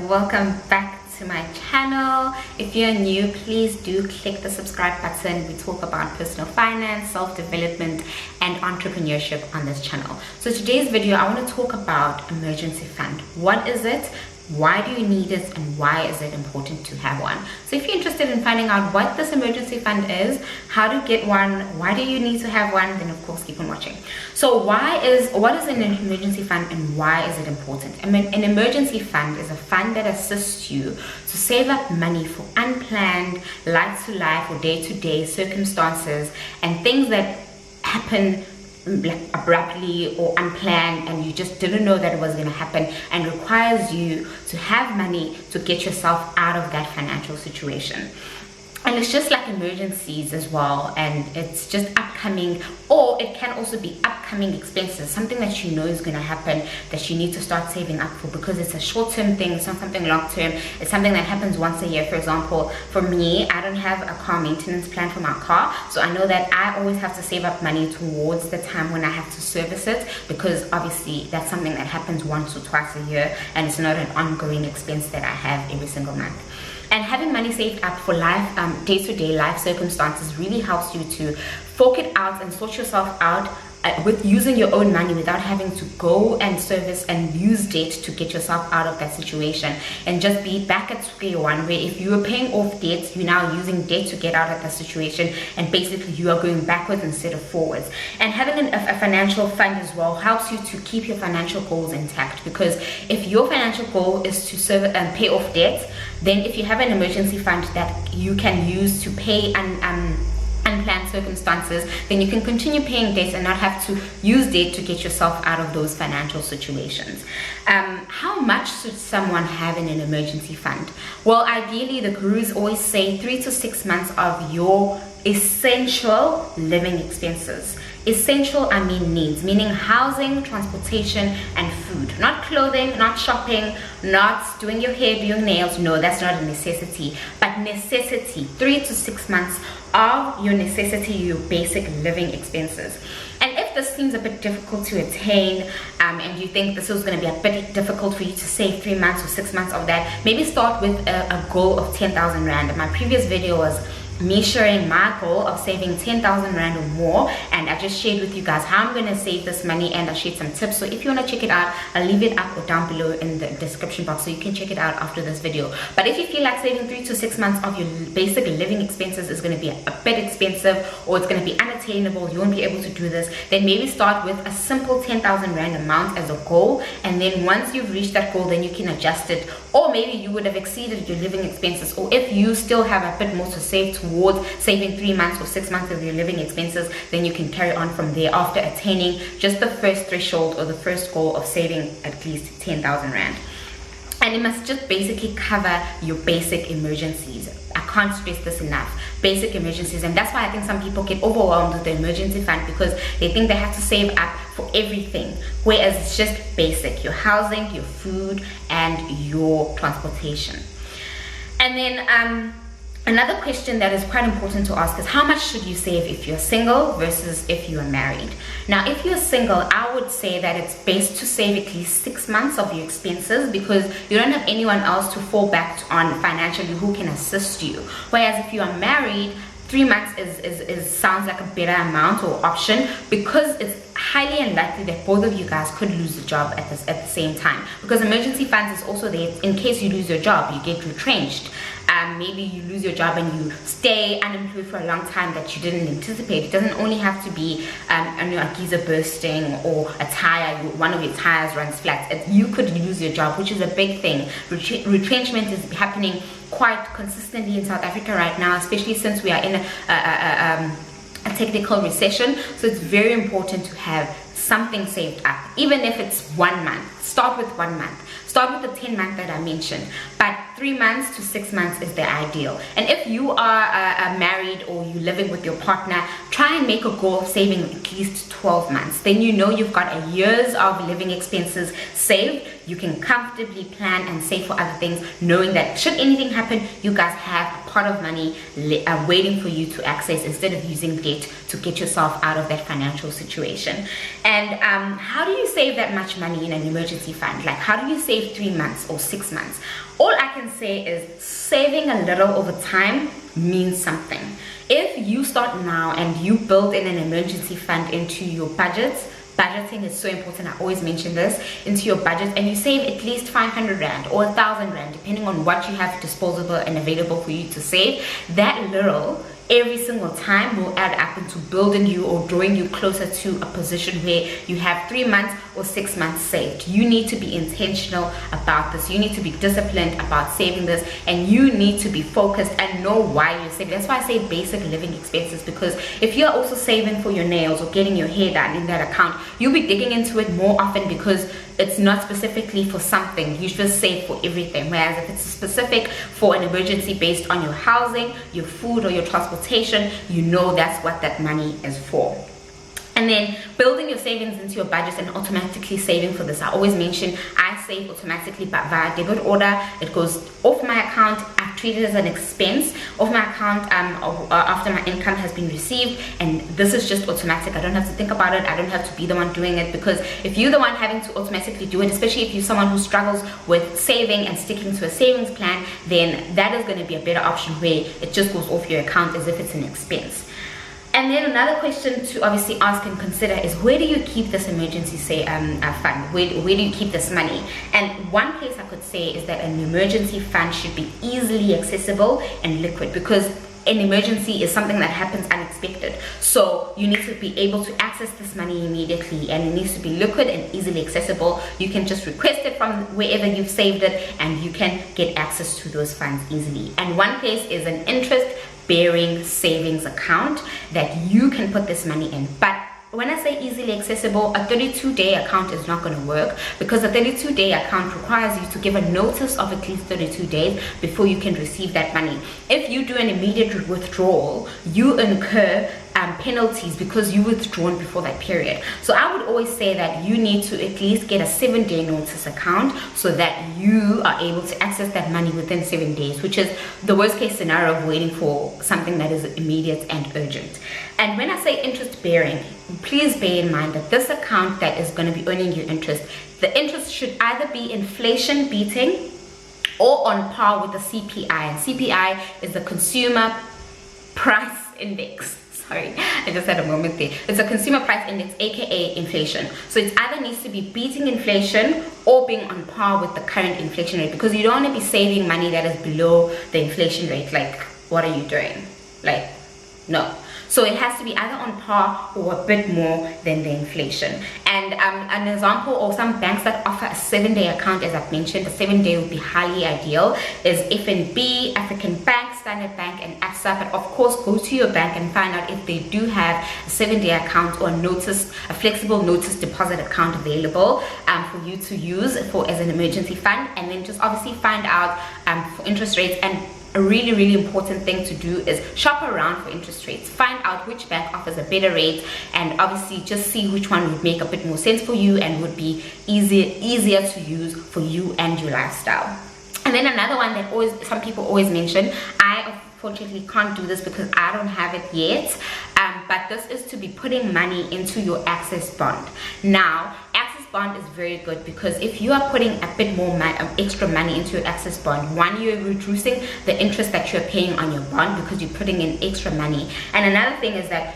welcome back to my channel. If you're new, please do click the subscribe button. We talk about personal finance, self-development and entrepreneurship on this channel. So today's video, I want to talk about emergency fund. What is it? Why do you need it, and why is it important to have one? So if you're interested in finding out what this emergency fund is, how to get one, why do you need to have one, then of course keep on watching. So what is an emergency fund and why is it important? An emergency fund is a fund that assists you to save up money for unplanned life to life or day-to-day circumstances and things that happen like abruptly or unplanned, and you just didn't know that it was going to happen, and requires you to have money to get yourself out of that financial situation. And it's just like emergencies as well, and it's just upcoming, or it can also be upcoming expenses, something that you know is going to happen that you need to start saving up for, because it's a short-term thing. It's not something long-term. It's something that happens once a year. For example, for me, I don't have a car maintenance plan for my car, so I know that I always have to save up money towards the time when I have to service it, because obviously that's something that happens once or twice a year, and it's not an ongoing expense that I have every single month. And having money saved up for life, day-to-day life circumstances really helps you to fork it out and sort yourself out with using your own money without having to go and service and use debt to get yourself out of that situation, and just be back at square one, where if you were paying off debts, you're now using debt to get out of that situation, and basically you are going backwards instead of forwards. And having a financial fund as well helps you to keep your financial goals intact, because if your financial goal is to serve and pay off debt, then if you have an emergency fund that you can use to pay unplanned circumstances, then you can continue paying debt and not have to use debt to get yourself out of those financial situations. How much should someone have in an emergency fund? Well, ideally, the gurus always say 3 to 6 months of your essential living expenses. Essential, I mean needs, meaning housing, transportation, and food. Not clothing, not shopping, not doing your hair, doing nails. No, that's not a necessity. But necessity, 3 to 6 months of your necessity, your basic living expenses. And if this seems a bit difficult to attain, and you think this is going to be a bit difficult for you to save 3 months or 6 months of that, maybe start with a goal of 10,000 Rand. My previous video was me sharing my goal of saving 10,000 Rand or more, and I just shared with you guys how I'm going to save this money, and I shared some tips. So if you want to check it out, I'll leave it up or down below in the description box, so you can check it out after this video. But if you feel like saving 3 to 6 months of your basic living expenses is going to be a bit expensive, or it's going to be unattainable, you won't be able to do this, then maybe start with a simple 10,000 Rand amount as a goal, and then once you've reached that goal, then you can adjust it. Or maybe you would have exceeded your living expenses, or if you still have a bit more to save towards saving 3 months or 6 months of your living expenses, then you can carry on from there after attaining just the first threshold or the first goal of saving at least 10,000 Rand. And it must just basically cover your basic emergencies. I can't stress this enough. Basic emergencies. And that's why I think some people get overwhelmed with the emergency fund, because they think they have to save up for everything, whereas it's just basic: your housing, your food, and your transportation. And then another question that is quite important to ask is, how much should you save if you're single versus if you are married? Now, if you're single, I would say that it's best to save at least 6 months of your expenses, because you don't have anyone else to fall back on financially who can assist you. Whereas if you are married, 3 months sounds like a better amount or option, because it's highly unlikely that both of you guys could lose the job at the same time, because emergency funds is also there in case you lose your job, you get retrenched. Maybe you lose your job and you stay unemployed for a long time that you didn't anticipate. It doesn't only have to be a geyser bursting or a tire, one of your tires runs flat. You could lose your job, which is a big thing. Retrenchment is happening quite consistently in South Africa right now, especially since we are in a technical recession. So it's very important to have something saved up, even if it's 1 month. Start with 1 month. Start with the 10 month that I mentioned, but 3 months to 6 months is the ideal. And if you are married or you're living with your partner, try and make a goal of saving at least 12 months. Then you know you've got a year's of living expenses saved. You can comfortably plan and save for other things, knowing that should anything happen, you guys have a pot of money waiting for you to access instead of using debt to get yourself out of that financial situation. And how do you save that much money in an emergency fund? Like, how do you save 3 months or 6 months? All I can say is saving a little over time means something. If you start now and you build in an emergency fund into your budgets, budgeting is so important, I always mention this, into your budget, and you save at least 500 Rand or 1,000 Rand, depending on what you have disposable and available for you to save, that little every single time will add up into building you or drawing you closer to a position where you have 3 months or 6 months saved. You need to be intentional about this. You need to be disciplined about saving this, and you need to be focused and know why you're saving. That's why I say basic living expenses, because if you're also saving for your nails or getting your hair done in that account, you'll be digging into it more often because it's not specifically for something. You just save for everything. Whereas if it's specific for an emergency based on your housing, your food, or your transportation, you know that's what that money is for. And then building your savings into your budget and automatically saving for this. I always mention I save automatically via debit order. It goes off my account. I treat it as an expense off my account after my income has been received, and this is just automatic. I don't have to think about it. I don't have to be the one doing it, because if you're the one having to automatically do it, especially if you're someone who struggles with saving and sticking to a savings plan, then that is going to be a better option where it just goes off your account as if it's an expense. And then another question to obviously ask and consider is, where do you keep this emergency fund? Where do you keep this money? And one place I could say is that an emergency fund should be easily accessible and liquid, because an emergency is something that happens unexpected. So you need to be able to access this money immediately, and it needs to be liquid and easily accessible. You can just request it from wherever you've saved it, and you can get access to those funds easily. And one place is an interest-bearing savings account that you can put this money in. But when I say easily accessible, a 32-day account is not going to work, because a 32-day account requires you to give a notice of at least 32 days before you can receive that money. If you do an immediate withdrawal, you incur penalties because you withdrawn before that period. So I would always say that you need to at least get a 7-day notice account so that you are able to access that money within 7 days, which is the worst case scenario of waiting for something that is immediate and urgent. And when I say interest bearing, please bear in mind that this account that is going to be earning you interest, the interest should either be inflation beating or on par with the CPI. And CPI is the Consumer Price Index. Sorry, I just had a moment there. It's a consumer price index, aka inflation. So it either needs to be beating inflation or being on par with the current inflation rate, because you don't want to be saving money that is below the inflation rate. Like, what are you doing? Like, no. So it has to be either on par or a bit more than the inflation. And an example, or some banks that offer a 7-day account, as I've mentioned, the 7-day would be highly ideal, is FNB, African Bank, Standard Bank, and Absa. But of course, go to your bank and find out if they do have a 7-day account or a flexible notice deposit account available for you to use as an emergency fund. And then just obviously find out for interest rates. And a really important thing to do is shop around for interest rates. Find out which bank offers a better rate, and obviously just see which one would make a bit more sense for you and would be easier to use for you and your lifestyle. And then another one that some people always mention, I unfortunately can't do this because I don't have it yet, but this is to be putting money into your Access bond. Now, Access bond is very good, because if you are putting a bit more extra money into your Access bond, one, you're reducing the interest that you're paying on your bond because you're putting in extra money. And another thing is that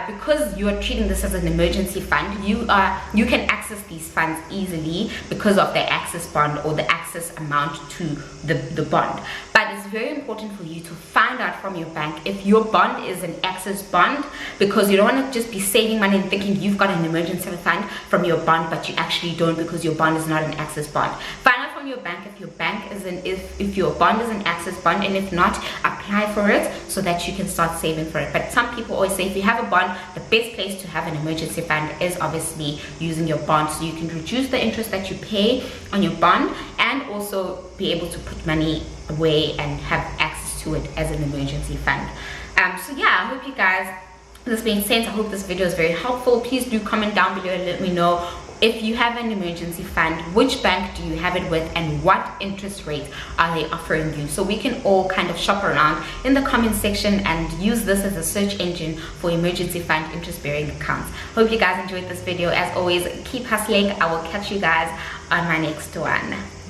because you are treating this as an emergency fund, you can access these funds easily because of the Access bond or the access amount to the bond. But it's very important for you to find out from your bank if your bond is an Access bond, because you don't want to just be saving money and thinking you've got an emergency fund from your bond, but you actually don't, because your bond is not an Access bond. Find out from your bank if your bank is if your bond is an Access bond, and if not, apply for it so that you can start saving for it. But some people always say if you have a bond, the best place to have an emergency fund is obviously using your bond, so you can reduce the interest that you pay on your bond and also be able to put money away and have access to it as an emergency fund. So yeah, I hope you guys, this made sense. I hope this video is very helpful. Please do comment down below and let me know if you have an emergency fund, which bank do you have it with and what interest rate are they offering you? So we can all kind of shop around in the comment section and use this as a search engine for emergency fund interest bearing accounts. Hope you guys enjoyed this video. As always, keep hustling. I will catch you guys on my next one.